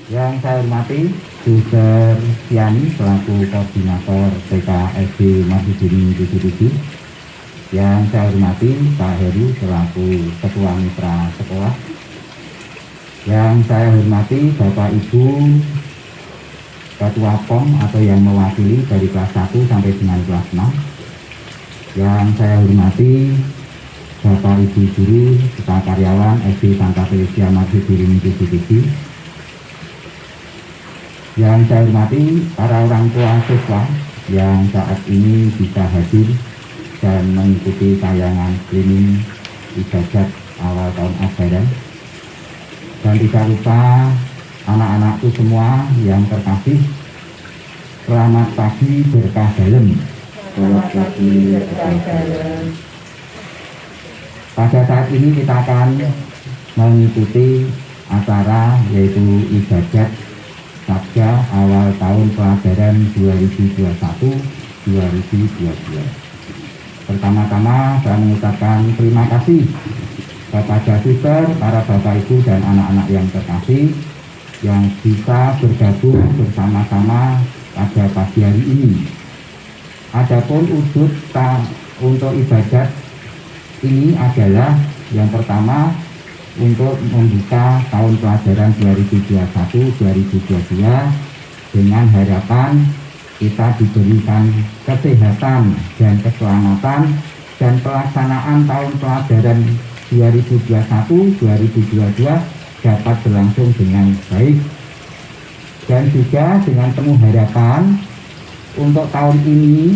Yang saya hormati Suster Siani selaku Koordinator TKSD Mahidini 77. Yang saya hormati Pak Heru selaku Ketua Mitra Sekolah. Yang saya hormati Bapak Ibu Ketua POM atau yang mewakili dari kelas 1 sampai dengan kelas 6. Yang saya hormati Bapak Ibu guru serta karyawan SD Santa Felicia Mahidini 77. Yang saya hormati para orang tua siswa yang saat ini bisa hadir dan mengikuti tayangan streaming Ijazat awal tahun ajaran. Dan tidak lupa anak-anakku semua yang terkasih, selamat pagi berkah dalam. Selamat pagi berkah dalam. Pada saat ini kita akan mengikuti acara yaitu Ijazat Sabda awal tahun pelajaran 2021-2022. Pertama-tama saya mengucapkan terima kasih kepada suster, para bapak ibu dan anak-anak yang terkasih yang bisa bergabung bersama-sama pada pagi hari ini. Adapun wujud untuk ibadat ini adalah yang pertama untuk membuka tahun pelajaran 2021-2022 dengan harapan kita diberikan kesehatan dan keselamatan dan pelaksanaan tahun pelajaran 2021-2022 dapat berlangsung dengan baik. Dan juga dengan penuh harapan untuk tahun ini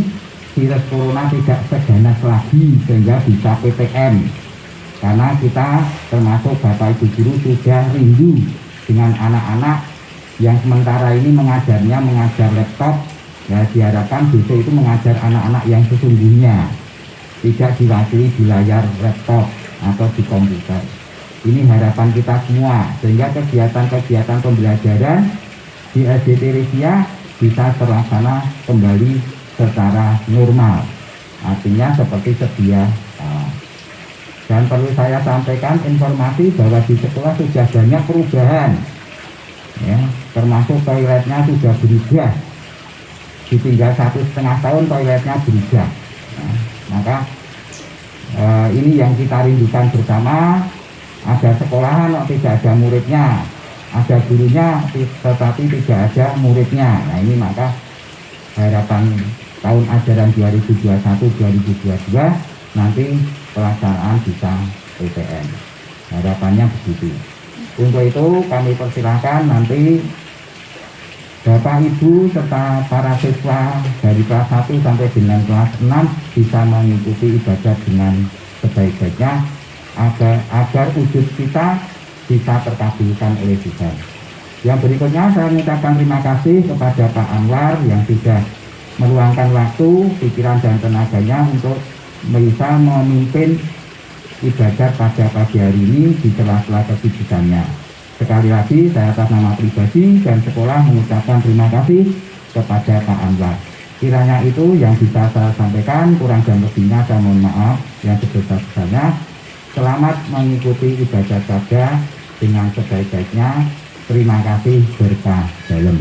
virus corona tidak seganas lagi sehingga bisa PTM. Karena kita termasuk Bapak Ibu guru sudah rindu dengan anak-anak yang sementara ini mengajar laptop. Ya, diharapkan besok itu mengajar anak-anak yang sesungguhnya, tidak diwakili di layar laptop atau di komputer. Ini harapan kita semua sehingga kegiatan-kegiatan pembelajaran di SD Teresia bisa terlaksana kembali secara normal. Artinya seperti sedia kala. Dan perlu saya sampaikan informasi bahwa di sekolah sudah banyak perubahan, ya, termasuk toiletnya sudah berubah. Ditinggal 1,5 tahun toiletnya berubah. Nah, maka ini yang kita rindukan bersama. Ada sekolahan tidak ada muridnya, ada gurunya tetapi tidak ada muridnya. Nah ini maka harapan tahun ajaran 2021-2022 nanti pelaksanaan bisa PTM. Harapannya begitu. Untuk itu kami persilahkan nanti Bapak Ibu serta para siswa dari kelas 1 sampai dengan kelas 6 bisa mengikuti ibadah dengan sebaik-baiknya agar wujud kita bisa terkabulkan oleh Tuhan. Yang berikutnya saya mengucapkan terima kasih kepada Pak Anwar yang sudah meluangkan waktu, pikiran dan tenaganya untuk bisa memimpin ibadat pada pagi hari ini di sela-sela kesibukannya. Sekali lagi saya atas nama pribadi dan sekolah mengucapkan terima kasih kepada Pak Anwar. Kiranya itu yang bisa saya sampaikan, kurang dan lebihnya saya mohon maaf yang sebesar-besarnya. Selamat mengikuti ibadat sabda dengan sebaik-baiknya. Terima kasih berkah dalam.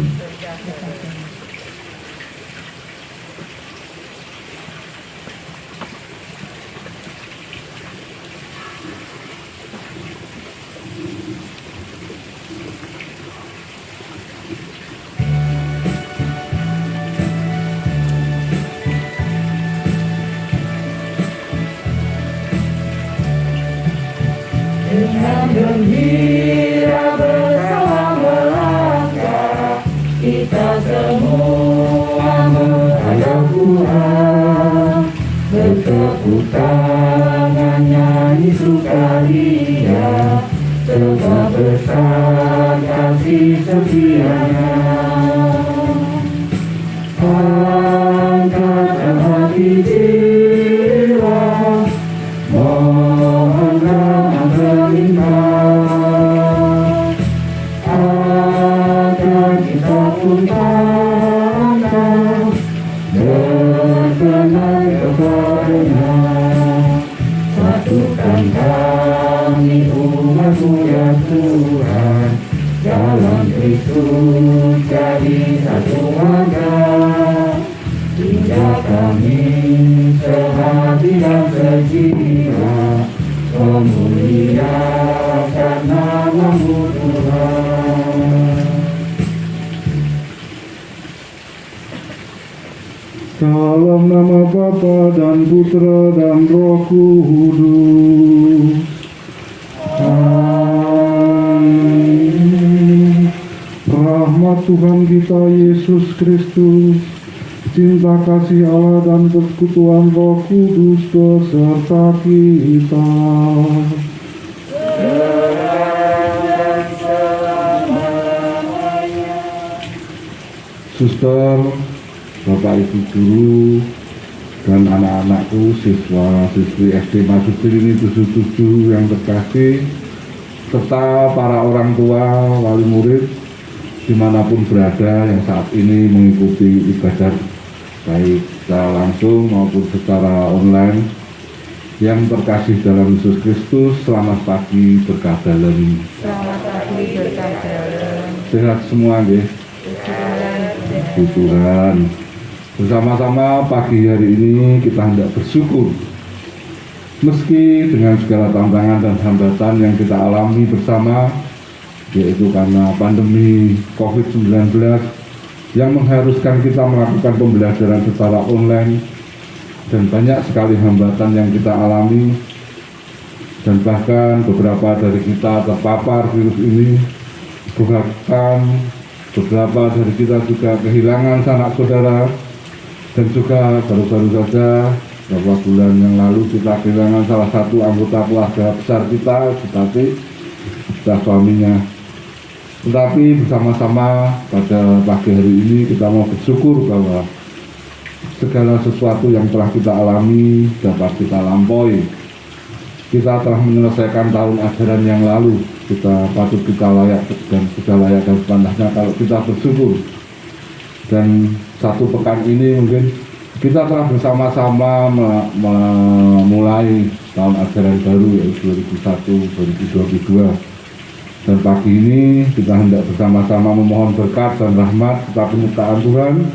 Dengan gembira bersama melangkah, kita semua menghadap Tuhan. Bertepuk tangan nyanyi sukaria, sebab besar kasih setianya. Angkatkan hati jiwa, mohonlah berlimpah, agar kita pun pandang berkenan kepadanya. Satukan kami umat-Mu ya Tuhan, dalam Kristus jadi satu warga, hingga kami sehati dan sejiwa memuliakan nama-Mu Tuhan. Dalam nama Bapa dan Putra dan Roh Kudus. Amin. Rahmat Tuhan kita Yesus Kristus, cinta kasih Allah dan persekutuan Roh Kudus beserta kita. Suster, Bapak Ibu guru, dan anak-anakku, siswa-siswi SD Masukir ini 77 yang terkasih, serta para orang tua, wali murid, dimanapun berada yang saat ini mengikuti ibadah, baik secara langsung maupun secara online, yang terkasih dalam Yesus Kristus. Selamat pagi berkah dalam. Selamat pagi berkah dalam. Sehat semua, nggih. Puji Tuhan. Bersama-sama pagi hari ini kita hendak bersyukur meski dengan segala tantangan dan hambatan yang kita alami bersama, yaitu karena pandemi COVID-19 yang mengharuskan kita melakukan pembelajaran secara online, dan banyak sekali hambatan yang kita alami, dan bahkan beberapa dari kita terpapar virus ini, bahkan beberapa dari kita juga kehilangan sanak saudara. Dan juga baru-baru saja beberapa bulan yang lalu kita kehilangan salah satu anggota keluarga besar kita, Bupati, dan suaminya. Tetapi bersama-sama pada pagi hari ini kita mau bersyukur bahwa segala sesuatu yang telah kita alami dapat kita lampaui. Kita telah menyelesaikan tahun ajaran yang lalu. Kita patut kita layak dan sudah layak dan sepantasnya kalau kita bersyukur. Dan satu pekan ini mungkin kita telah bersama-sama memulai tahun ajaran baru, yaitu 2001-2022. Dan pagi ini kita hendak bersama-sama memohon berkat dan rahmat serta penyertaan Tuhan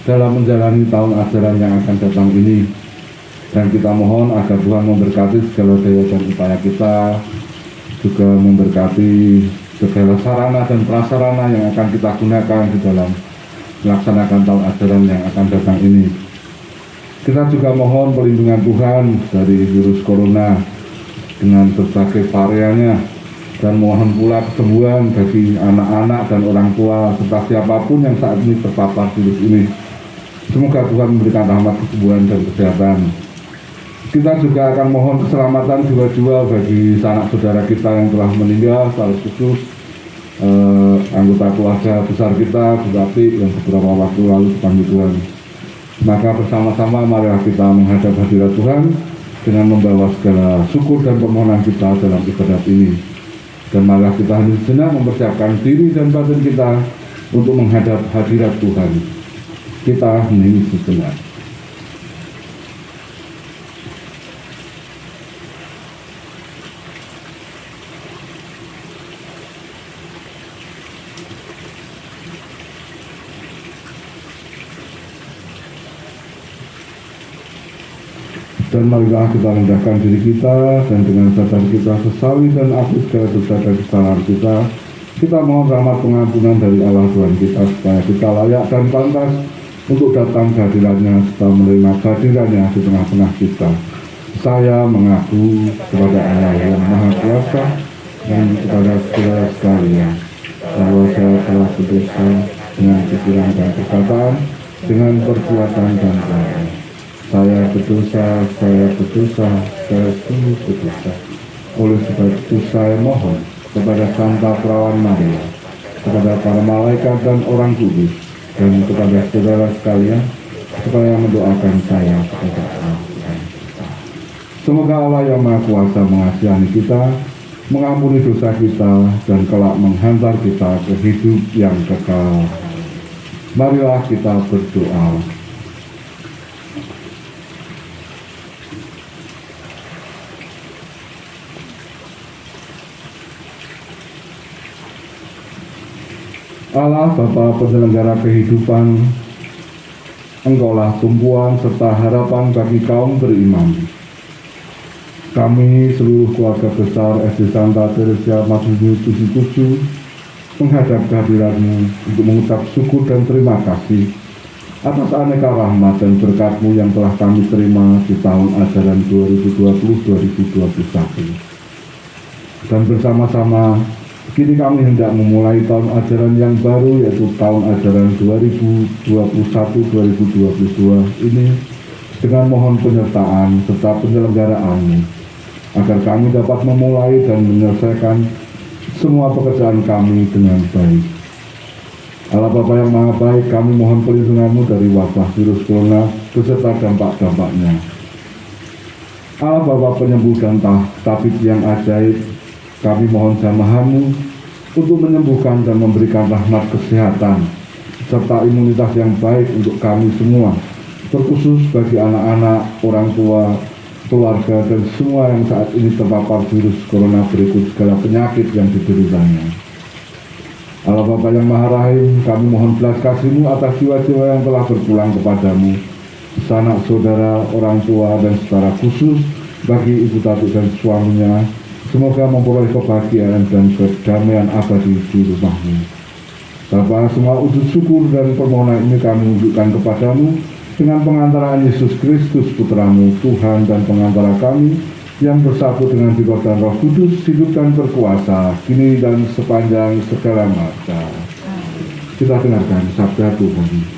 dalam menjalani tahun ajaran yang akan datang ini. Dan kita mohon agar Tuhan memberkati segala daya dan upaya kita, juga memberkati segala sarana dan prasarana yang akan kita gunakan di dalam melaksanakan tahun ajaran yang akan datang ini. Kita juga mohon perlindungan Tuhan dari virus corona dengan berbagai variannya, dan mohon pula kesembuhan bagi anak-anak dan orang tua serta siapapun yang saat ini terpapar virus ini. Semoga Tuhan memberikan rahmat kesembuhan dan kesehatan. Kita juga akan mohon keselamatan jiwa-jiwa bagi sanak saudara kita yang telah meninggal, secara khusus anggota keluarga besar kita, Bupati, yang beberapa waktu lalu dipanggil Tuhan. Maka bersama-sama marilah kita menghadap hadirat Tuhan dengan membawa segala syukur dan permohonan kita dalam ibadat ini. Dan marilah kita hendak sejenak mempersiapkan diri dan batin kita untuk menghadap hadirat Tuhan. Kita hening sejenak. Dan marilah kita rendahkan diri kita, dan dengan sadar kita sesali dan akui segala dosa dan kesalahan kita mohon rahmat pengampunan dari Allah Tuhan kita, supaya kita layak dan pantas untuk datang ke hadirat-Nya serta menerima kehadiran-Nya di tengah-tengah kita. Saya mengaku kepada Allah yang Maha Kuasa dan kepada saudara sekalian bahwa saya telah berdosa dengan pikiran dan perkataan, dengan perbuatan dan kata. Saya berdosa, saya sungguh berdosa. Oleh sebab itu saya mohon kepada Santa Perawan Maria, kepada para malaikat dan orang kudus, dan kepada saudara sekalian, supaya mendoakan saya kepada Allah. Semoga Allah yang Maha Kuasa mengasihani kita, mengampuni dosa kita, dan kelak menghantar kita ke hidup yang kekal. Marilah kita berdoa. Allah Bapa penyelenggara kehidupan, Engkaulah tumpuan serta harapan bagi kaum beriman. Kami seluruh keluarga besar SD Santa Teresia Masudu 77 menghadap kehadiran-Mu untuk mengucap syukur dan terima kasih atas aneka rahmat dan berkat-Mu yang telah kami terima di tahun ajaran 2020-2021. Dan bersama-sama kini kami hendak memulai tahun ajaran yang baru, yaitu tahun ajaran 2021-2022 ini dengan mohon penyertaan serta penyelenggaraan-Mu, agar kami dapat memulai dan menyelesaikan semua pekerjaan kami dengan baik. Allah Bapa yang Maha Baik, kami mohon perlindungan-Mu dari wabah virus corona beserta dampak-dampaknya. Allah Bapa penyembuh dan tabib yang ajaib, kami mohon jamahan-Mu untuk menyembuhkan dan memberikan rahmat kesehatan serta imunitas yang baik untuk kami semua, terkhusus bagi anak-anak, orang tua, keluarga, dan semua yang saat ini terpapar virus corona berikut segala penyakit yang dideritanya. Allah Bapa yang Maha Rahim, kami mohon belas kasih-Mu atas jiwa-jiwa yang telah berpulang kepadamu, sanak saudara, orang tua, dan secara khusus bagi Ibu Tati dan suaminya. Semoga memperoleh kebahagiaan dan kedamaian abadi di rumah-Mu. Bapa, semua wujud syukur dan permohonan ini kami unjukkan kepadamu dengan pengantaraan Yesus Kristus Putra-Mu, Tuhan dan pengantara kami, yang bersatu dengan Roh dan Roh Kudus, hidup dan berkuasa, kini dan sepanjang segala masa. Kita dengarkan sabda Tuhan.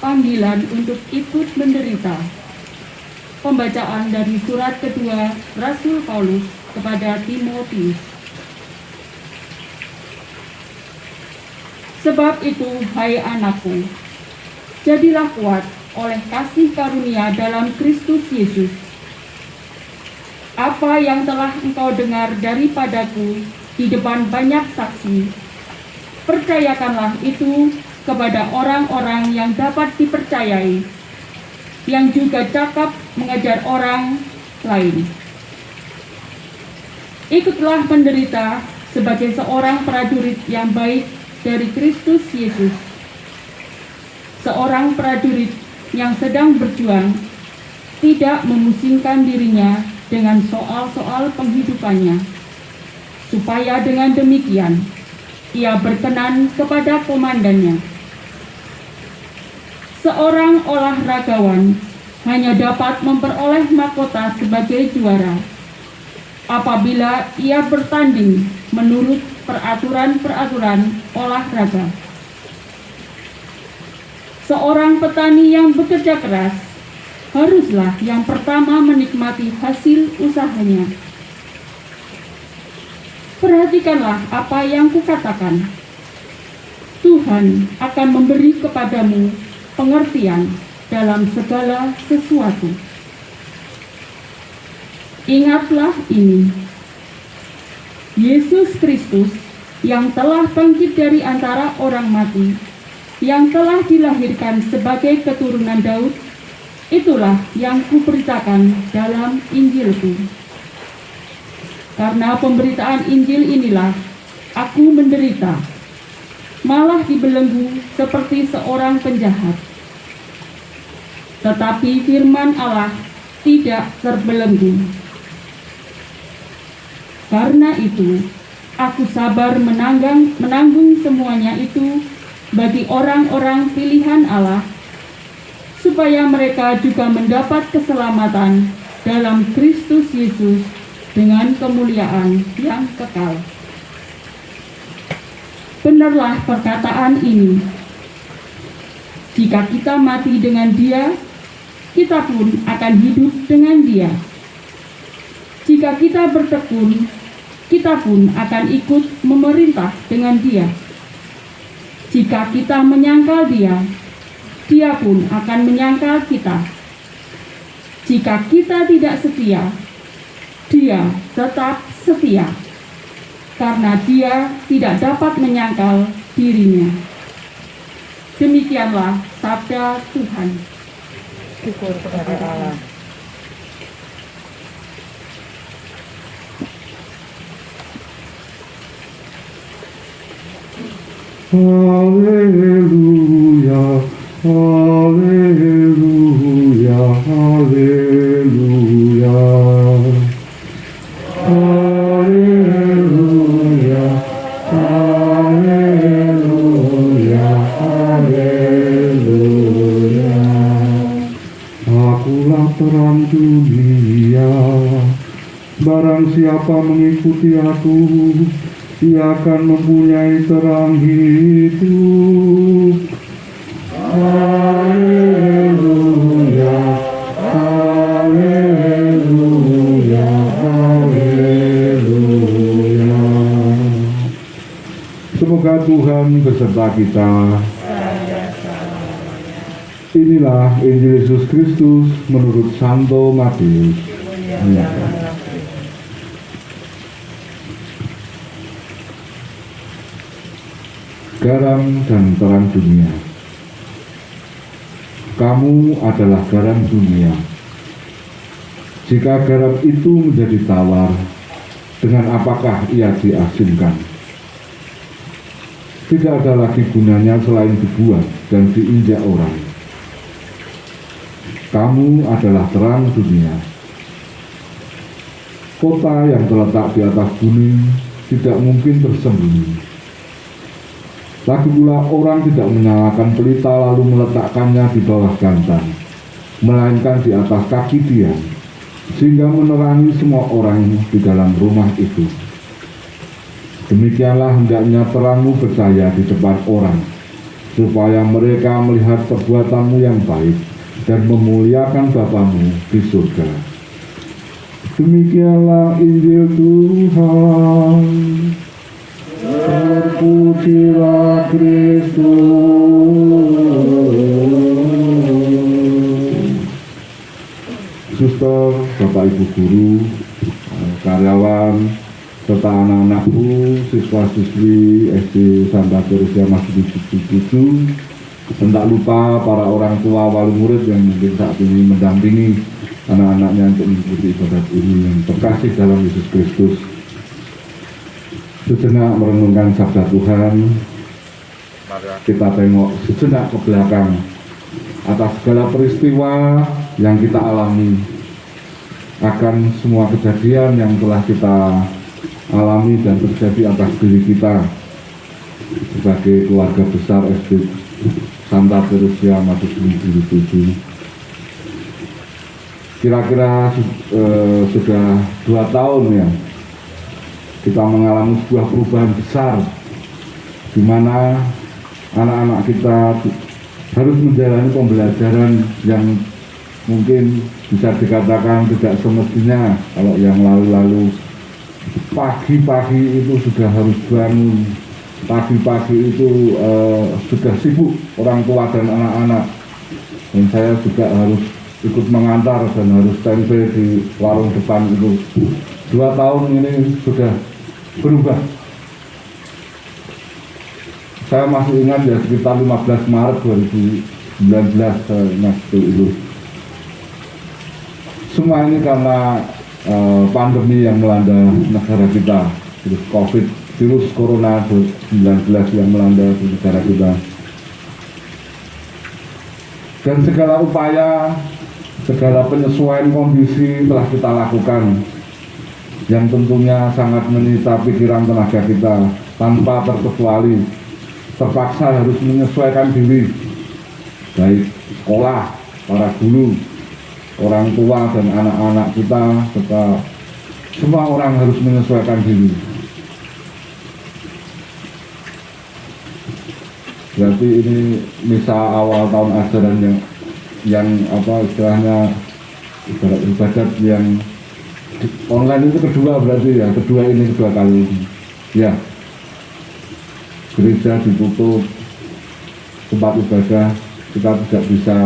Panggilan untuk ikut menderita. Pembacaan dari surat kedua Rasul Paulus kepada Timotius. Sebab itu, hai anakku, jadilah kuat oleh kasih karunia dalam Kristus Yesus. Apa yang telah engkau dengar daripadaku di depan banyak saksi, percayakanlah itu kepada orang-orang yang dapat dipercayai, yang juga cakap mengajar orang lain. Ikutlah menderita sebagai seorang prajurit yang baik dari Kristus Yesus, seorang prajurit yang sedang berjuang, tidak memusingkan dirinya dengan soal-soal penghidupannya, supaya dengan demikian ia berkenan kepada komandannya. Seorang olahragawan hanya dapat memperoleh mahkota sebagai juara apabila ia bertanding menurut peraturan-peraturan olahraga. Seorang petani yang bekerja keras haruslah yang pertama menikmati hasil usahanya. Perhatikanlah apa yang kukatakan. Tuhan akan memberi kepadamu pengertian dalam segala sesuatu. Ingatlah ini, Yesus Kristus yang telah bangkit dari antara orang mati, yang telah dilahirkan sebagai keturunan Daud, itulah yang kuberitakan dalam Injilku. Karena pemberitaan Injil inilah aku menderita, malah dibelenggu seperti seorang penjahat. Tetapi firman Allah tidak terbelenggu. Karena itu, aku sabar menanggung semuanya itu bagi orang-orang pilihan Allah, supaya mereka juga mendapat keselamatan dalam Kristus Yesus dengan kemuliaan yang kekal. Benarlah perkataan ini. Jika kita mati dengan Dia, kita pun akan hidup dengan Dia. Jika kita bertekun, kita pun akan ikut memerintah dengan Dia. Jika kita menyangkal Dia, Dia pun akan menyangkal kita. Jika kita tidak setia, Dia tetap setia, karena Dia tidak dapat menyangkal dirinya. Demikianlah sabda Tuhan. Syukur kepada Allah. Haleluya, haleluya, haleluya. Haleluya, haleluya, haleluya. Akulah terang dunia. Barang siapa mengikuti aku, ia akan mempunyai terang hidup. Haleluya, haleluya, haleluya. Semoga Tuhan beserta kita. Inilah Injil Yesus Kristus menurut Santo Matius. Garam dan terang dunia. Kamu adalah garam dunia. Jika garam itu menjadi tawar, dengan apakah ia diasinkan? Tidak ada lagi gunanya selain dibuat dan diinjak orang. Kamu adalah terang dunia. Kota yang terletak di atas gunung tidak mungkin tersembunyi. Lagi pula orang tidak menyalakan pelita lalu meletakkannya di bawah gantan, melainkan di atas kaki dia, sehingga menerangi semua orang di dalam rumah itu. Demikianlah hendaknya terangmu bercahaya di depan orang, supaya mereka melihat perbuatanmu yang baik dan memuliakan Bapamu di surga. Demikianlah Injil Tuhan. Terpujilah Kristus. Suster, Bapak Ibu guru, karyawan, serta anak-anakku, siswa-siswi SD Santa Teresia Masjid 77, dan tak lupa para orang tua wali murid yang mungkin saat ini mendampingi anak-anaknya untuk mengikuti ibadat ini yang terkasih dalam Yesus Kristus. Sejenak merenungkan sabda Tuhan, kita tengok sejenak ke belakang atas segala peristiwa yang kita alami, akan semua kejadian yang telah kita alami dan terjadi atas diri kita sebagai keluarga besar SD Santa Teresia Masjid 77. Kira-kira sudah 2 tahun ya kita mengalami sebuah perubahan besar, di mana anak-anak kita harus menjalani pembelajaran yang mungkin bisa dikatakan tidak semestinya. Kalau yang lalu-lalu pagi-pagi itu sudah harus bangun, pagi-pagi itu sudah sibuk orang tua dan anak-anak, dan saya juga harus ikut mengantar dan harus standby di warung depan itu. 2 tahun ini sudah berubah. Saya masih ingat ya, sekitar 15 Maret 2019 saya masuk itu. Semua ini karena pandemi yang melanda negara kita, virus corona 19 yang melanda di negara kita. Dan segala upaya, segala penyesuaian kondisi telah kita lakukan, yang tentunya sangat menyita pikiran tenaga kita tanpa terkecuali. Terpaksa harus menyesuaikan diri, baik sekolah, para guru, orang tua dan anak-anak kita, serta semua orang harus menyesuaikan diri. Berarti ini misa awal tahun ajaran yang apa istilahnya ibadat yang online itu kedua, berarti ya kedua kali ini ya. Gereja ditutup, tempat ibadah kita tidak bisa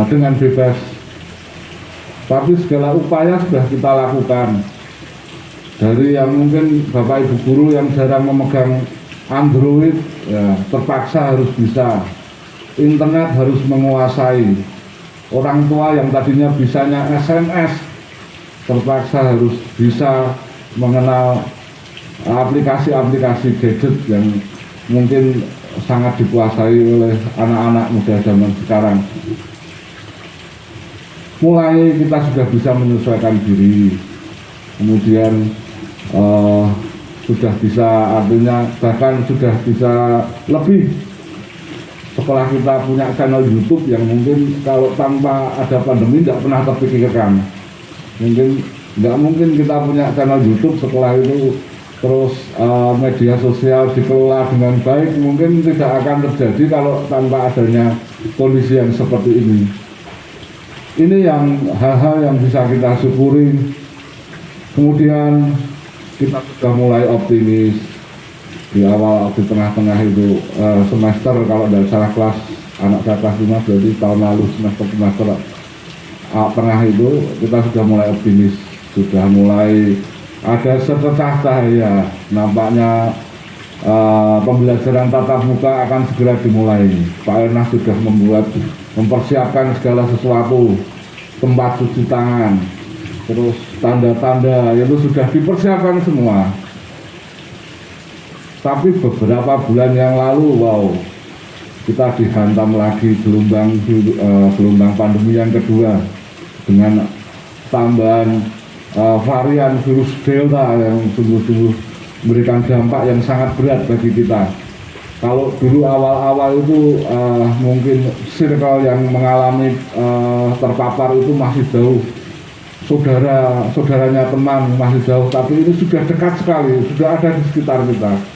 dengan bebas, tapi segala upaya sudah kita lakukan. Dari yang mungkin Bapak Ibu guru yang jarang memegang Android, ya terpaksa harus bisa, internet harus menguasai. Orang tua yang tadinya bisanya SMS, terpaksa harus bisa mengenal aplikasi-aplikasi gadget yang mungkin sangat dikuasai oleh anak-anak muda zaman sekarang. Mulai kita sudah bisa menyesuaikan diri, kemudian sudah bisa, artinya bahkan sudah bisa lebih. Setelah kita punya channel YouTube yang mungkin kalau tanpa ada pandemi tidak pernah terpikirkan. Nggak mungkin kita punya channel YouTube setelah itu terus media sosial dikelola dengan baik, mungkin tidak akan terjadi kalau tanpa adanya kondisi yang seperti ini. Ini yang hal-hal yang bisa kita syukuri. Kemudian kita sudah mulai optimis di awal, di tengah-tengah itu semester, kalau tidak salah kelas anak saya kelas 5, berarti tahun lalu semester tengah itu kita sudah mulai optimis, sudah mulai ada secercah cahaya. Nampaknya pembelajaran tatap muka akan segera dimulai. Pak Ernas sudah mempersiapkan segala sesuatu, tempat cuci tangan, terus tanda-tanda itu sudah dipersiapkan semua. Tapi beberapa bulan yang lalu, wow, kita dihantam lagi gelombang pandemi yang kedua dengan tambahan varian virus Delta yang sungguh-sungguh memberikan dampak yang sangat berat bagi kita. Kalau dulu awal-awal itu mungkin circle yang mengalami terpapar itu masih jauh, saudaranya teman masih jauh, tapi ini sudah dekat sekali, sudah ada di sekitar kita.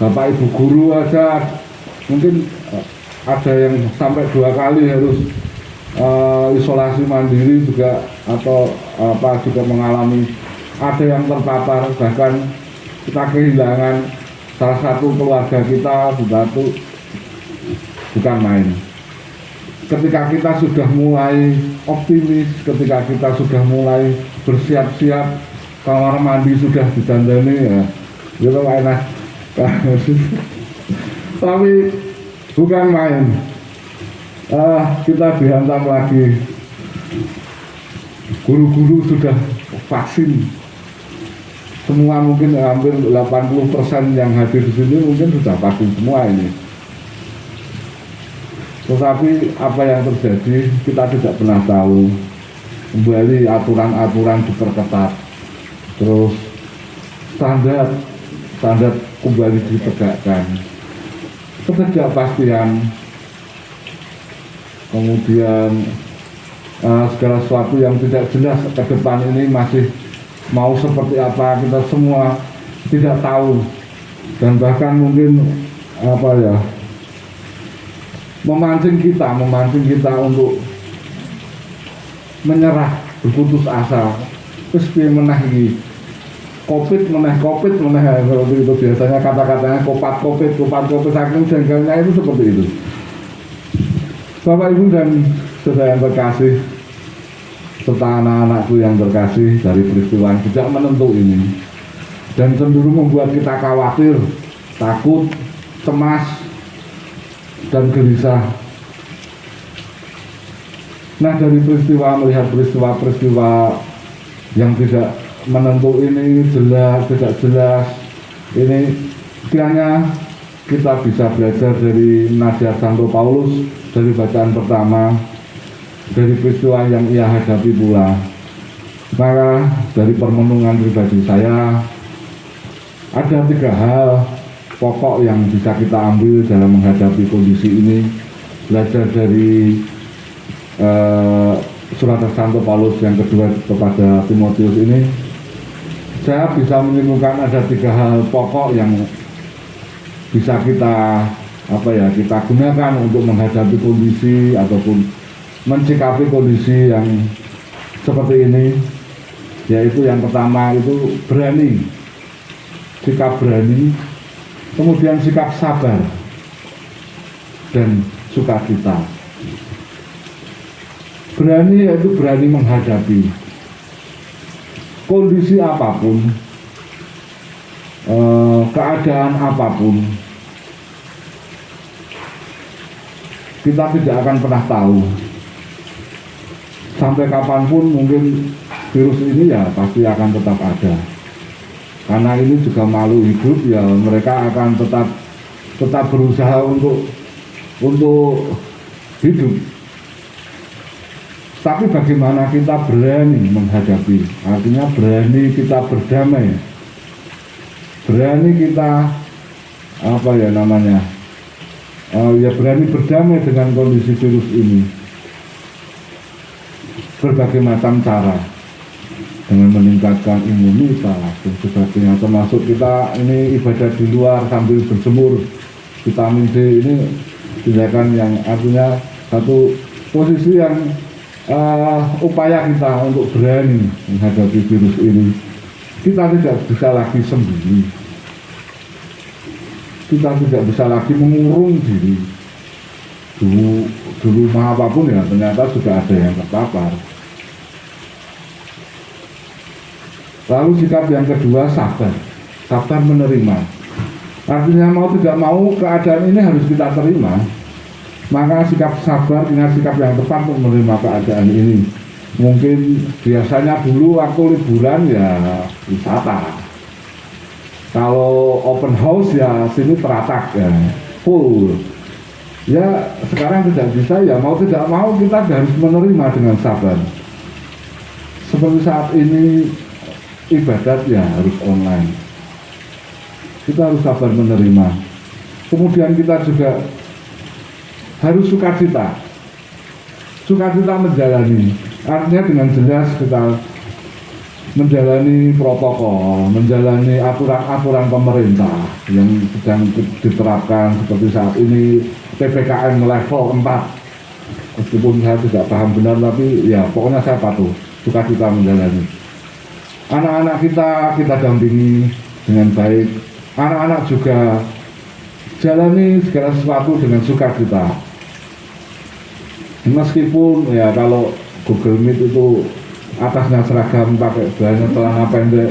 Bapak Ibu guru aja mungkin ada yang sampai 2 kali harus isolasi mandiri juga, atau juga mengalami, ada yang terpapar, bahkan kita kehilangan salah satu keluarga kita, bukan main. Ketika kita sudah mulai optimis, ketika kita sudah mulai bersiap-siap, kamar mandi sudah didandani, ya gitu enak. Tapi bukan main. Kita dihantam lagi. Guru-guru sudah vaksin. Semua mungkin hampir 80% yang hadir di sini mungkin sudah vaksin semua ini. Tetapi apa yang terjadi kita tidak pernah tahu. Kembali aturan-aturan diperketat. Terus standar kembali ditegakkan, ketidakpastian, kemudian segala sesuatu yang tidak jelas ke depan ini masih mau seperti apa, kita semua tidak tahu, dan bahkan mungkin memancing kita untuk menyerah, berputus asa, terus menahi COVID seperti itu biasanya kata-katanya COVID saking jengkelnya itu seperti itu. Bapak Ibu dan saudara yang terkasih, serta anak-anakku yang terkasih, dari peristiwa yang tidak menentu ini dan cenderung membuat kita khawatir, takut, cemas, dan gelisah. Nah, dari melihat peristiwa yang tidak menentu ini, tidak jelas, ini kiranya kita bisa belajar dari nasihat Santo Paulus, dari bacaan pertama, dari peristiwa yang ia hadapi pula. Maka dari permenungan pribadi saya, ada 3 hal pokok yang bisa kita ambil dalam menghadapi kondisi ini. Belajar dari surat Santo Paulus yang kedua kepada Timotius ini, saya bisa menyimpulkan ada 3 hal pokok yang bisa kita gunakan untuk menghadapi kondisi ataupun mencikapi kondisi yang seperti ini. Yaitu yang pertama itu berani, sikap berani, kemudian sikap sabar dan sukacita. Berani yaitu berani menghadapi kondisi apapun, keadaan apapun. Kita tidak akan pernah tahu sampai kapanpun mungkin virus ini ya pasti akan tetap ada. Karena ini juga makhluk hidup, ya mereka akan tetap tetap berusaha untuk hidup. Tapi bagaimana kita berani menghadapi, artinya berani kita berdamai, berani kita berani berdamai dengan kondisi virus ini. Berbagai macam cara, dengan meningkatkan imunitas dan sebagainya, termasuk kita ini ibadah di luar sambil berjemur. Vitamin D ini tindakan yang artinya satu posisi yang upaya kita untuk berani menghadapi virus ini. Kita tidak bisa lagi sendiri, kita tidak bisa lagi mengurung diri di rumah apapun ya, ternyata sudah ada yang terpapar. Lalu sikap yang kedua, sabar menerima. Artinya mau tidak mau keadaan ini harus kita terima. Maka sikap sabar dengan sikap yang tepat untuk menerima keadaan ini. Mungkin biasanya dulu waktu liburan ya wisata. Kalau open house ya sini teratak ya full. Ya sekarang tidak bisa, ya mau tidak mau kita harus menerima dengan sabar. Seperti saat ini ibadat ya harus online. Kita harus sabar menerima. Kemudian kita juga harus sukacita menjalani. Artinya dengan jelas kita menjalani protokol, menjalani aturan-aturan pemerintah yang sedang diterapkan seperti saat ini PPKM level 4. Meskipun saya tidak paham benar, tapi ya pokoknya saya patuh, sukacita menjalani. Anak-anak kita dampingi dengan baik. Anak-anak juga jalani segala sesuatu dengan sukacita. Meskipun ya kalau Google Meet itu atasnya seragam, pakai bawahnya celana pendek,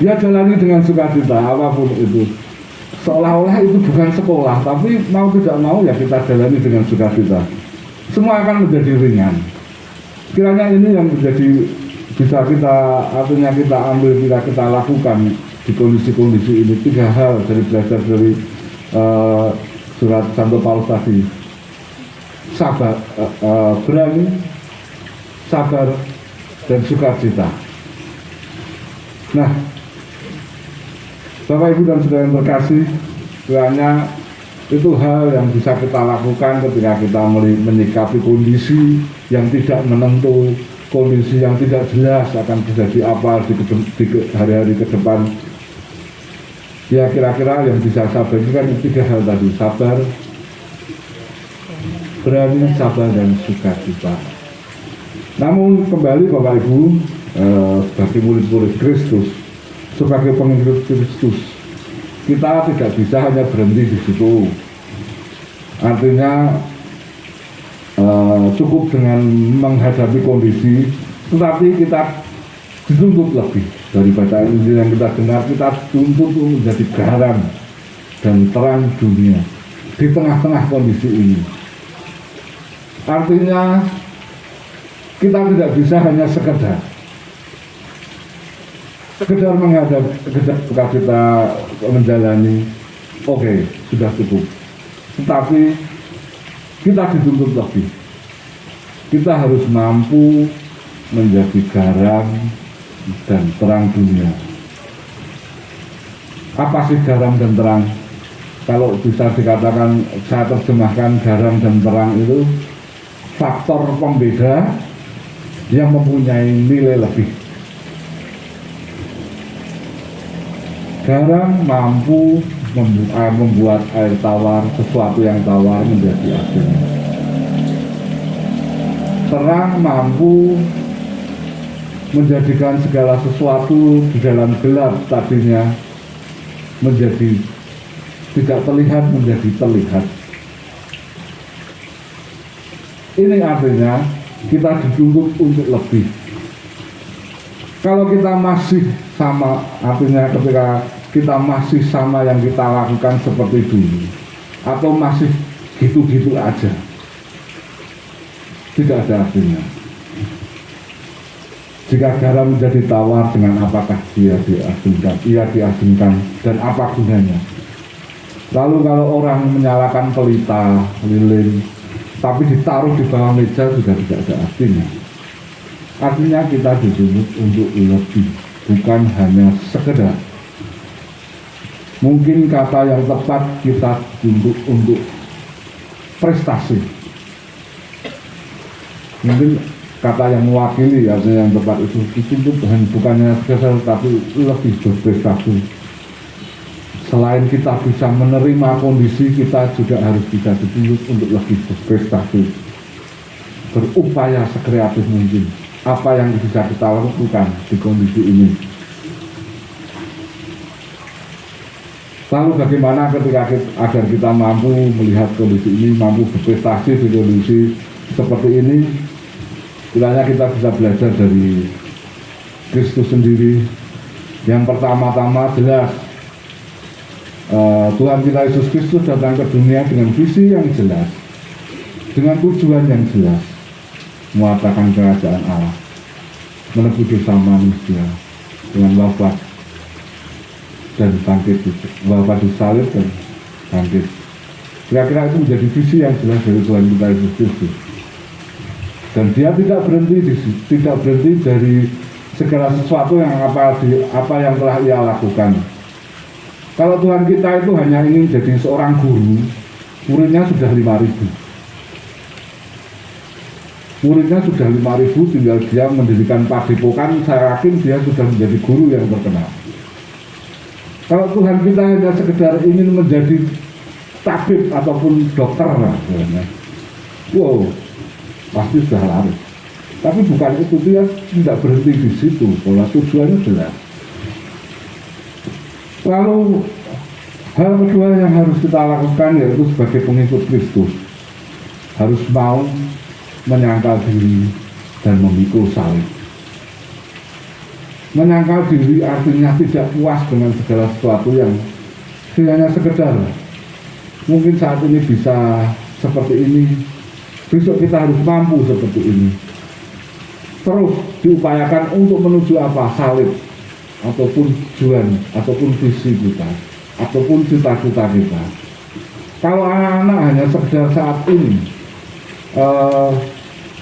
ya jalani dengan sukacita apapun itu. Seolah-olah itu bukan sekolah, tapi mau tidak mau ya kita jalani dengan sukacita. Semua akan menjadi ringan. Kiranya ini yang menjadi bisa kita, artinya kita ambil, kita lakukan di kondisi-kondisi ini. 3 hal dari belajar dari surat Santo Paulus tadi. Sabar, berani, sabar, dan sukacita. Nah, Bapak Ibu dan Saudara yang terkasih, kiranya itu hal yang bisa kita lakukan ketika kita menyikapi kondisi yang tidak menentu, kondisi yang tidak jelas akan terjadi apa di hari-hari ke depan. Ya kira-kira yang bisa saya bagikan 3 hal tadi: sabar, berani, sabar, dan sukacita. Namun kembali Bapak Ibu, sebagai murid-murid Kristus, sebagai pengikut Kristus, kita tidak bisa hanya berhenti di situ. Artinya cukup dengan menghadapi kondisi, tetapi kita dituntut lebih daripada Injil yang kita dengar. Kita tuntut untuk menjadi garam dan terang dunia di tengah-tengah kondisi ini. Artinya kita tidak bisa hanya sekedar menghadapi, sekedar kita menjalani, oke, sudah cukup. Tetapi kita dituntut lebih. Kita harus mampu menjadi garam dan terang dunia. Apa sih garam dan terang? Kalau bisa dikatakan, saya terjemahkan garam dan terang itu faktor pembeda yang mempunyai nilai lebih. Garam mampu membuat air tawar, sesuatu yang tawar menjadi asin. Terang mampu menjadikan segala sesuatu di dalam gelap tadinya menjadi tidak terlihat menjadi terlihat. Ini artinya kita dituntut untuk lebih. Kalau kita masih sama, artinya ketika kita masih sama yang kita lakukan seperti dulu, atau masih gitu-gitu aja, tidak ada artinya. Jika garam menjadi tawar, dengan apakah dia diasingkan? Ia diasingkan, dan apa gunanya? Lalu kalau orang menyalakan pelita, lilin, tapi ditaruh di bawah meja juga tidak ada artinya. Artinya kita dituntut untuk lebih, bukan hanya sekedar. Mungkin kata yang tepat kita tuntut untuk prestasi. Mungkin kata yang mewakili, artinya yang tepat itu dituntut bukannya sekedar, tapi lebih berprestasi. Selain kita bisa menerima kondisi, kita juga harus bisa dituntut untuk lebih berprestasi, berupaya sekreatif mungkin apa yang bisa kita lakukan di kondisi ini. Lalu bagaimana ketika agar kita mampu melihat kondisi ini, mampu berprestasi di kondisi seperti ini? Kiranya kita bisa belajar dari Kristus sendiri. Yang pertama-tama jelas, Tuhan kita Yesus Kristus datang ke dunia dengan visi yang jelas, dengan tujuan yang jelas, mengatakan kerajaan Allah, menebus dosa manusia dengan wafat dan bangkit, wafat disalib dan bangkit. Kira-kira itu menjadi visi yang jelas dari Tuhan kita Yesus Kristus. Dan dia tidak berhenti dari segala sesuatu yang apa yang telah ia lakukan. Kalau Tuhan kita itu hanya ingin jadi seorang guru, muridnya sudah 5.000. Muridnya sudah 5.000, tinggal dia mendirikan padepokan, saya yakin dia sudah menjadi guru yang terkenal. Kalau Tuhan kita hanya sekedar ingin menjadi tabib ataupun dokter, wow, pasti sudah lari. Tapi bukan itu, dia tidak berhenti di situ, pola tujuannya jelas. Lalu hal kedua yang harus kita lakukan yaitu sebagai pengikut Kristus harus mau menyangkal diri dan memikul salib. Menyangkal diri artinya tidak puas dengan segala sesuatu yang hanya sekedar mungkin saat ini bisa seperti ini, besok kita harus mampu seperti ini. Terus diupayakan untuk menuju apa? Salib, ataupun tujuan, ataupun visi kita, ataupun cita-cita kita. Kalau anak-anak hanya sekedar saat ini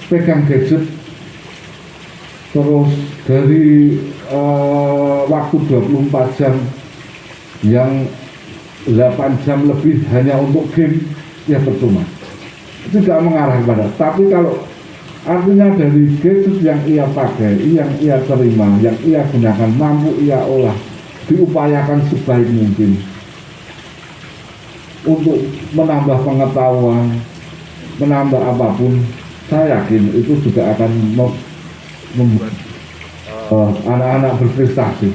pegang gadget, terus dari waktu 24 jam yang 8 jam lebih hanya untuk game, ya percuma. Itu tidak mengarah kepada. Tapi kalau artinya dari gadget yang ia pakai, yang ia terima, yang ia gunakan, mampu ia olah, diupayakan sebaik mungkin untuk menambah pengetahuan, menambah apapun, saya yakin itu juga akan membuat anak-anak berprestasi.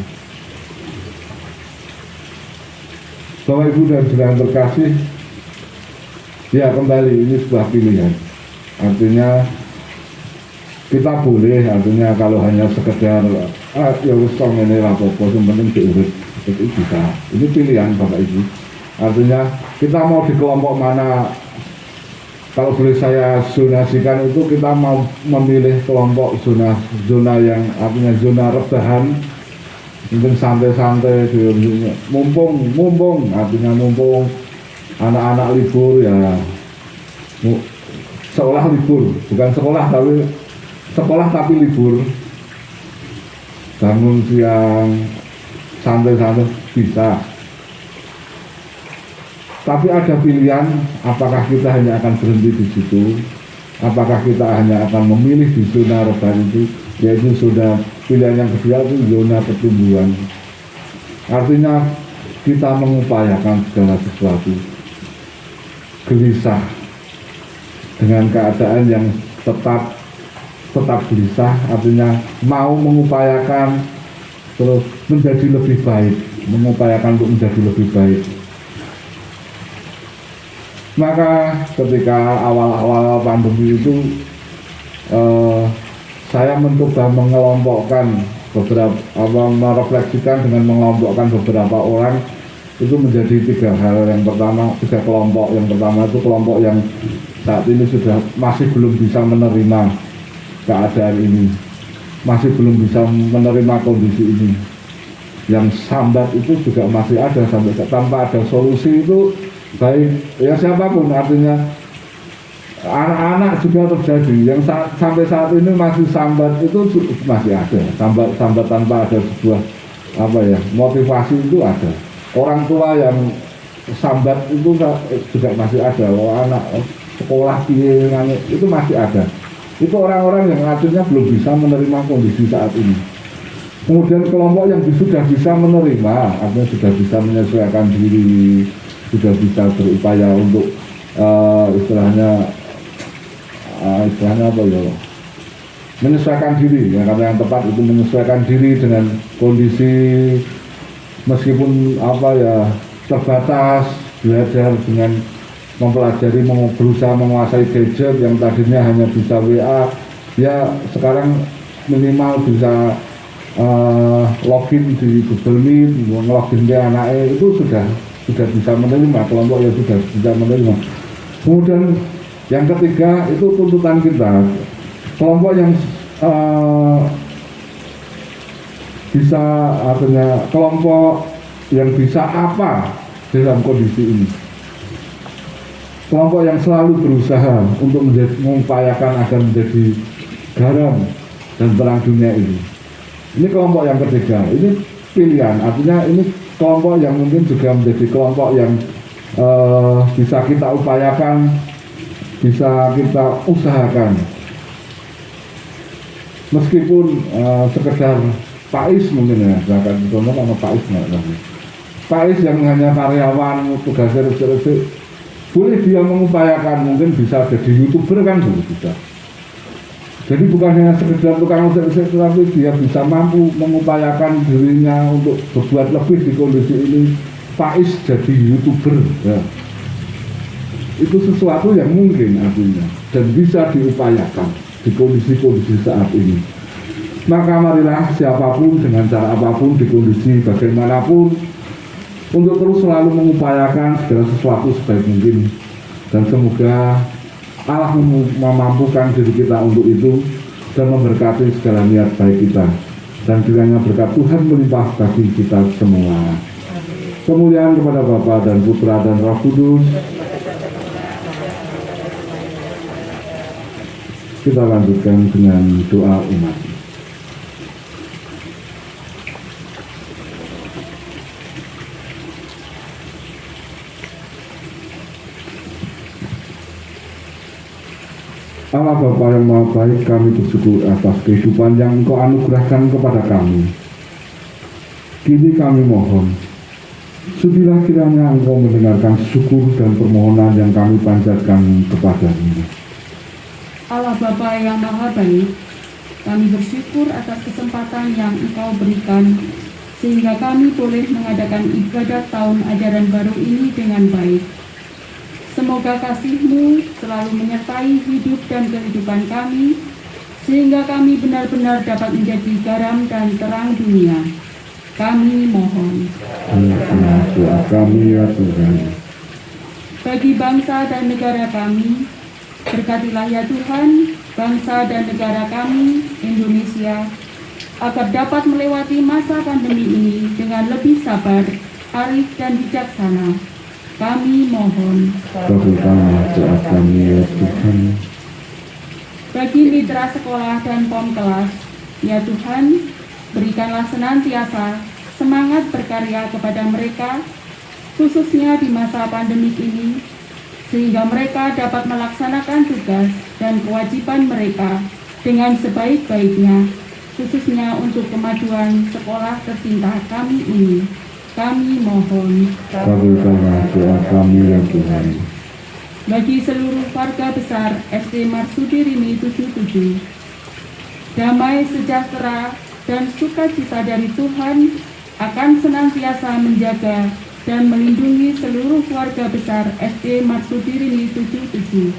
Bapak Ibu dan saudara terkasih, ya kembali ini sebuah pilihan. Artinya kita boleh, artinya kalau hanya sekedar ya wis ini apa-apa, yang penting diurut, itu bisa. Ini pilihan Bapak Ibu. Artinya kita mau di kelompok mana. Kalau boleh saya zonasikan itu, kita mau memilih kelompok zona yang artinya zona rebahan, mungkin santai-santai, mumpung artinya mumpung anak-anak libur ya, sekolah libur, bukan sekolah tapi sekolah tapi libur, bangun siang santai-santai bisa. Tapi ada pilihan, apakah kita hanya akan berhenti di situ, apakah kita hanya akan memilih di zona rebahan itu, yaitu zona pilihan yang kedua itu zona pertumbuhan. Artinya kita mengupayakan segala sesuatu, gelisah dengan keadaan yang tetap gelisah, artinya mau mengupayakan terus menjadi lebih baik, mengupayakan untuk menjadi lebih baik. Maka ketika awal-awal pandemi itu saya mencoba mengelompokkan beberapa, merefleksikan dengan mengelompokkan beberapa orang itu menjadi 3 hal. Yang pertama, 3 kelompok. Yang pertama itu kelompok yang saat ini sudah masih belum bisa menerima keadaan ini, masih belum bisa menerima kondisi ini. Yang sambat itu juga masih ada, sampai tanpa ada solusi itu baik ya siapapun, artinya anak-anak juga terjadi yang sampai saat ini masih sambat itu masih ada, sambat tanpa ada sebuah motivasi itu ada. Orang tua yang sambat itu juga masih ada. Anak sekolah itu masih ada. Itu orang-orang yang artinya belum bisa menerima kondisi saat ini. Kemudian kelompok yang sudah bisa menerima, artinya sudah bisa menyesuaikan diri, sudah bisa berupaya untuk istilahnya menyesuaikan diri, ya, kata yang tepat itu menyesuaikan diri dengan kondisi meskipun terbatas, belajar dengan mempelajari, berusaha menguasai gadget yang tadinya hanya bisa WA, ya sekarang minimal bisa login di Google Meet, ngelogin ke anaknya, itu sudah bisa menerima, kelompok yang sudah bisa menerima. Kemudian yang ketiga itu tuntutan kita, kelompok yang bisa, artinya kelompok yang bisa apa dalam kondisi ini, kelompok yang selalu berusaha untuk mengupayakan agar menjadi garam dan terang dunia ini kelompok yang ketiga. Ini pilihan, artinya ini kelompok yang mungkin juga menjadi kelompok yang bisa kita upayakan, bisa kita usahakan. Meskipun sekedar Pais mungkin ya, bahkan contoh sama Pais yang hanya karyawan, tugasnya resik-resik, boleh dia mengupayakan, mungkin bisa jadi YouTuber kan, bisa. Jadi bukan hanya sekedar tukang resik-resik, tapi dia bisa mampu mengupayakan dirinya untuk berbuat lebih di kondisi ini. Pais jadi YouTuber ya. Itu sesuatu yang mungkin artinya dan bisa diupayakan di kondisi-kondisi saat ini. Maka marilah siapapun dengan cara apapun, di kondisi bagaimanapun, untuk terus selalu mengupayakan segala sesuatu sebaik mungkin. Dan semoga Allah memampukan diri kita untuk itu dan memberkati segala niat baik kita. Dan kiranya berkat Tuhan melimpah bagi kita semua. Kemuliaan kepada Bapa dan Putra dan Roh Kudus. Kita lanjutkan dengan doa umat. Allah Bapa yang Maha Baik, kami bersyukur atas kehidupan yang Engkau anugerahkan kepada kami. Kini kami mohon, sudilah kiranya Engkau mendengarkan syukur dan permohonan yang kami panjatkan kepada-Mu. Allah Bapa yang Maha Baik, kami bersyukur atas kesempatan yang Engkau berikan, sehingga kami boleh mengadakan ibadah tahun ajaran baru ini dengan baik. Semoga kasih-Mu selalu menyertai hidup dan kehidupan kami, sehingga kami benar-benar dapat menjadi garam dan terang dunia. Kami mohon. Doa kami ya Tuhan. Bagi bangsa dan negara kami, berkatilah ya Tuhan bangsa dan negara kami, Indonesia, agar dapat melewati masa pandemi ini dengan lebih sabar, arif dan bijaksana. Kami mohon. Kabulkanlah doa kami ya Tuhan. Bagi mitra sekolah dan pom kelas, ya Tuhan, berikanlah senantiasa semangat berkarya kepada mereka, khususnya di masa pandemik ini, sehingga mereka dapat melaksanakan tugas dan kewajiban mereka dengan sebaik-baiknya, khususnya untuk kemajuan sekolah tercinta kami ini. Kami mohon. Kabulkanlah doa kami ya Tuhan. Bagi seluruh warga besar SD Marsudi Rini 77, damai sejahtera dan sukacita dari Tuhan akan senantiasa menjaga dan melindungi seluruh warga besar SD Marsudi Rini 77,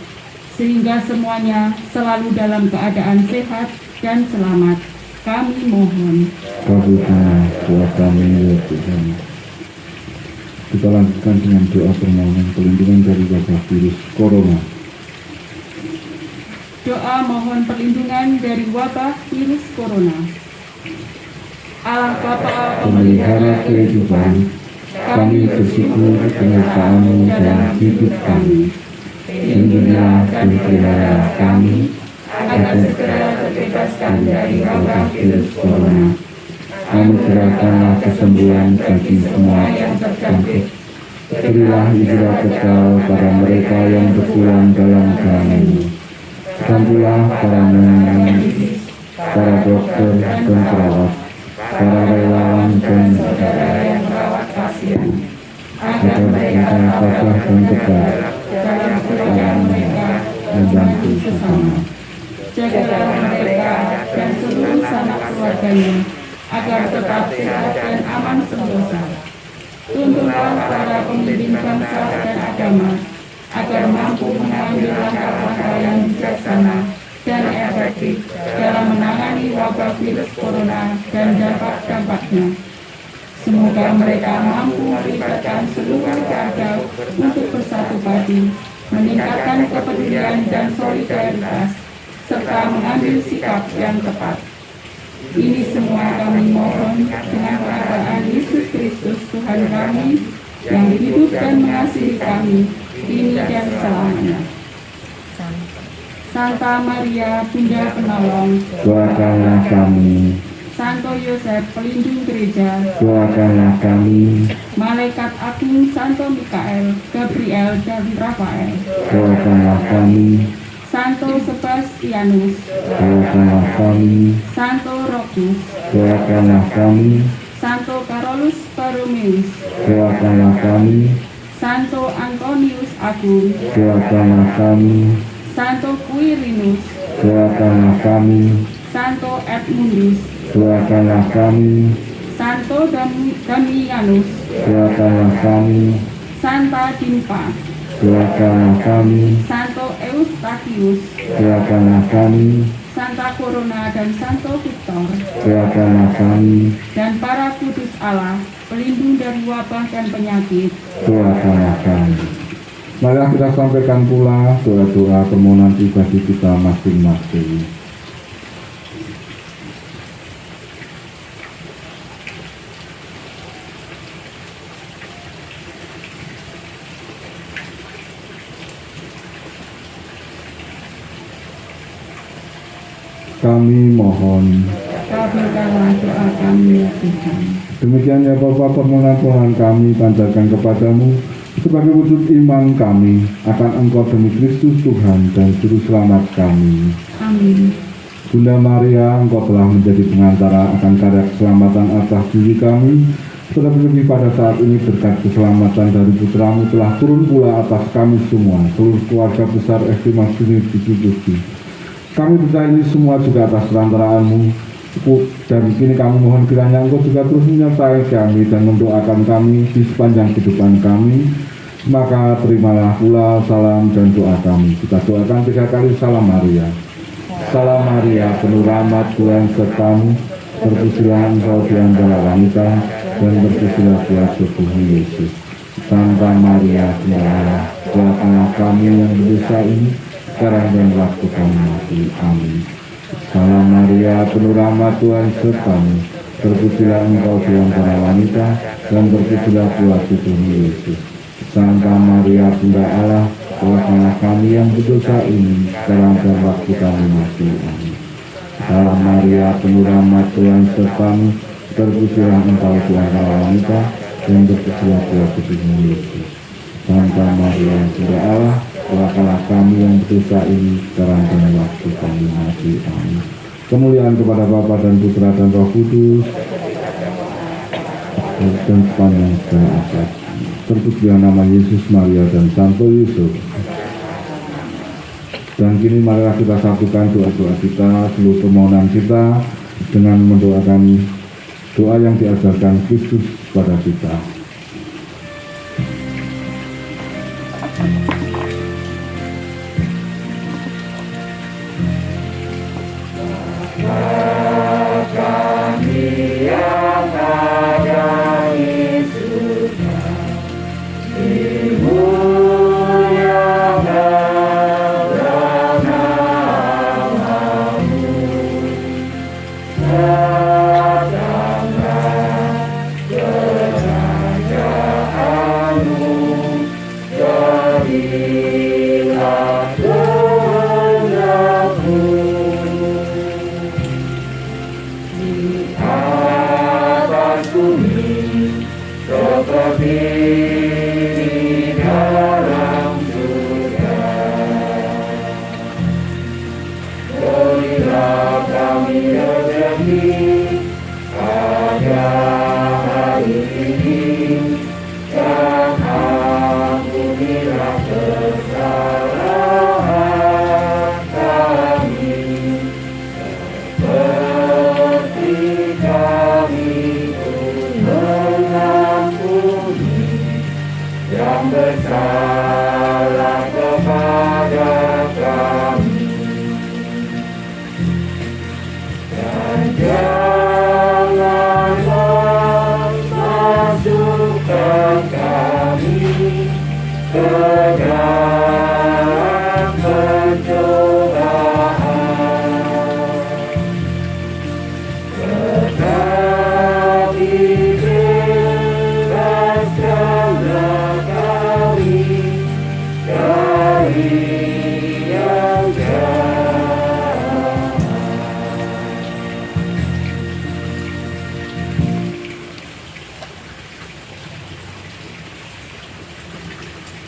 sehingga semuanya selalu dalam keadaan sehat dan selamat. Kami mohon. Kabulkanlah doa kami ya Tuhan. Kita lanjutkan dengan doa permohonan perlindungan dari wabah virus corona. Doa mohon perlindungan dari wabah virus corona. Allah Bapa Pemelihara kehidupan, Kami bersyukur penyertaan-Mu dalam hidup kami. Lindungilah dan pelihara kami, agar segera terbebaskan dari wabah virus corona. Anugerahkanlah kesembuhan bagi semua yang terjangkit. Berilah hijrah kekal pada mereka yang berjuang dalam jalan-Mu. Bantulah para medis, para dokter dan perawat, para relawan dan saudara yang merawat pasien, agar mereka tabah dan tegar dalam pekerjaan mereka membantu sesama. Jagalah mereka dan seluruh sanak keluarganya, agar tetap sehat dan aman sentosa. Tuntunlah para pemimpin bangsa dan agama, agar mampu mengambil langkah-langkah yang bijaksana dan efektif dalam menangani wabah virus corona dan dampak-dampaknya. Semoga mereka mampu melibatkan seluruh warga untuk bersatu padu, meningkatkan kepedulian dan solidaritas, serta mengambil sikap yang tepat. Ini semua kami mohon dengan pengakuan Yesus Kristus Tuhan kami, yang hidup dan mengasihi kami, kini dan selamanya. Santa Maria, Bunda Penolong, Doakanlah kami. Santo Yosef, pelindung gereja, Doakanlah kami. Malaikat Agung Santo Mikael, Gabriel, dan Rafael, Doakanlah kami. Santo Sebastianus, Doakanlah kami. Santo Rokus, Doakanlah kami. Santo Carolus Borromeus, Doakanlah kami. Santo Antonius Agung, Doakanlah kami. Santo Quirinus, Doakanlah kami. Santo Edmundus, Doakanlah kami. Santo Damianus, Doakanlah kami. Santa Dimpa, Doakanlah kami. Santo Eustachius, Doakanlah kami. Santa Corona dan Santo Victor, Doakanlah kami. dan para kudus Allah, pelindung dari wabah dan penyakit. Doakanlah kami. Marilah kita sampaikan pula doa-doa permohonan pribadi kita masing-masing. Kami mohon. Kabulkanlah doa kami ya Tuhan. Demikian ya Bapa, permohonan kami panjatkan kepadamu sebagai wujud iman kami akan Engkau demi Kristus Tuhan dan Juru Selamat kami. Amin. Bunda Maria, Engkau telah menjadi pengantara akan karya keselamatan atas diri kami, terlebih pada saat ini berkat keselamatan dari putramu telah turun pula atas kami semua, seluruh keluarga besar estimasi dicukupi. Kami percaya ini semua juga atas perantaraanmu, dan kini kami mohon kiranya Engkau juga terus menyertai kami dan mendoakan kami di sepanjang kehidupan kami. Maka terimalah pula salam dan doa kami. Kita doakan 3 kali salam Maria. Salam Maria, penuh rahmat, Tuhan sertamu, terpujilah Engkau di antara wanita, dan terpujilah buah tubuhmu Yesus. Santa Maria, Allah, doakanlah kami yang berdosa ini, sekarang dan waktu kami mati. Amin. Salam Maria, penuh rahmat, Tuhan sertamu, terpujilah Engkau di antara wanita, dan terpujilah buah tubuhmu Yesus. Santa Maria, Bunda Allah, doakanlah kami yang berdosa ini, sekarang dan waktu kami mati. Amin. Salam Maria, penuh rahmat, Tuhan sertamu, terpujilah Engkau di antara wanita, dan terpujilah buah tubuhmu Yesus. Santa Maria, Bunda Allah, doakanlah kami yang berdosa ini, sekarang dan waktu kami mati. Amin. Kemuliaan kepada Bapa dan Putra dan Roh Kudus, dan sepanjang segala abad. Terpujilah nama Yesus, Maria, dan Santo Yusuf. Dan kini marilah kita satukan doa-doa kita, seluruh permohonan kita, dengan mendoakan doa yang diajarkan Kristus kepada kita. Datanglah kerajaan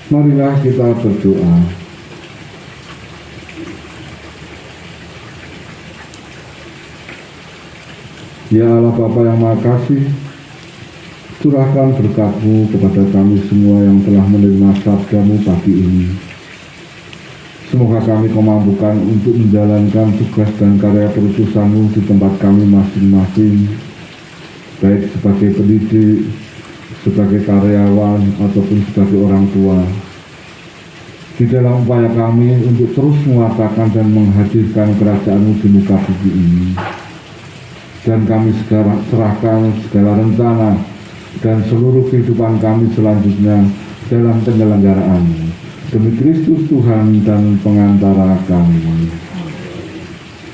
Marilah kita berdoa. Ya Allah Bapa yang Maha Kasih, curahkan berkat-Mu kepada kami semua yang telah menerima sabda-Mu pagi ini. Semoga kami Kau mampukan untuk menjalankan tugas dan karya perutusan-Mu di tempat kami masing-masing, baik sebagai pendidik, sebagai karyawan, ataupun sebagai orang tua. Di dalam upaya kami untuk terus mewartakan dan menghadirkan kerajaan-Mu di muka bumi ini. Dan kami sekarang serahkan segala rencana dan seluruh kehidupan kami selanjutnya dalam penyelenggaraan demi Kristus Tuhan dan pengantara kami.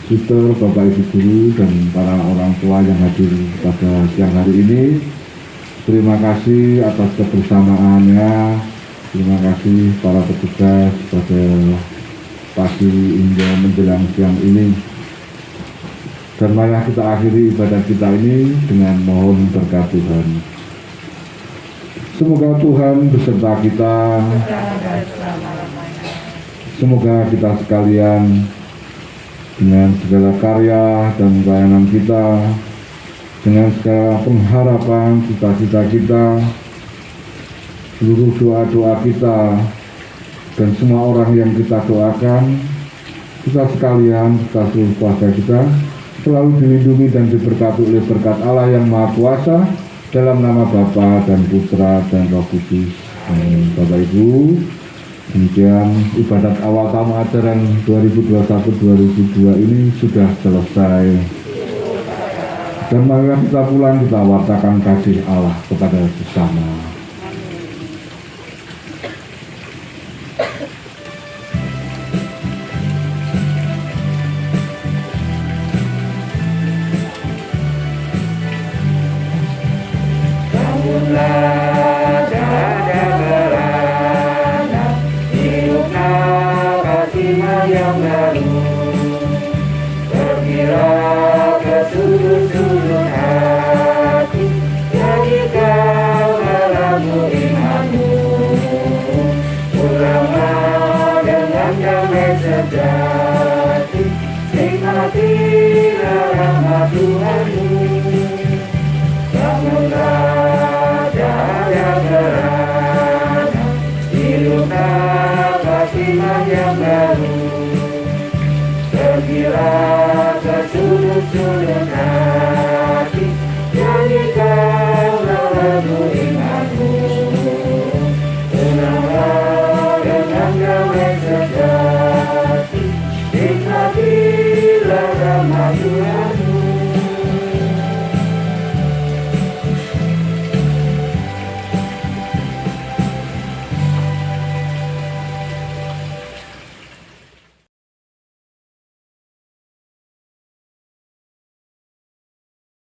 Suster, Bapak Ibu Guru, dan para orang tua yang hadir pada siang hari ini, terima kasih atas kebersamaannya. Terima kasih para petugas pada pagi hingga menjelang siang ini. Dan marilah kita akhiri ibadah kita ini dengan mohon berkat Tuhan. Semoga Tuhan beserta kita. Semoga kita sekalian dengan segala karya dan pelayanan kita, dengan segala pengharapan, cita-cita kita, seluruh doa-doa kita, dan semua orang yang kita doakan, kita sekalian, kita seluruh keluarga kita, selalu dilindungi dan diberkati oleh berkat Allah yang Maha Kuasa, dalam nama Bapa dan Putra dan Roh Kudus. Amin. Bapak Ibu, demikian ibadat awal tahun ajaran 2021-2022 ini sudah selesai. Dan mari kita pulang, kita wartakan kasih Allah kepada sesama. Bangunlah dada berada, hiduplah kasih yang baru. Pergilah ke sudut-sudut hati, jadikan dalammu imanmu. Pulanglah dengan damai sejati, nikmati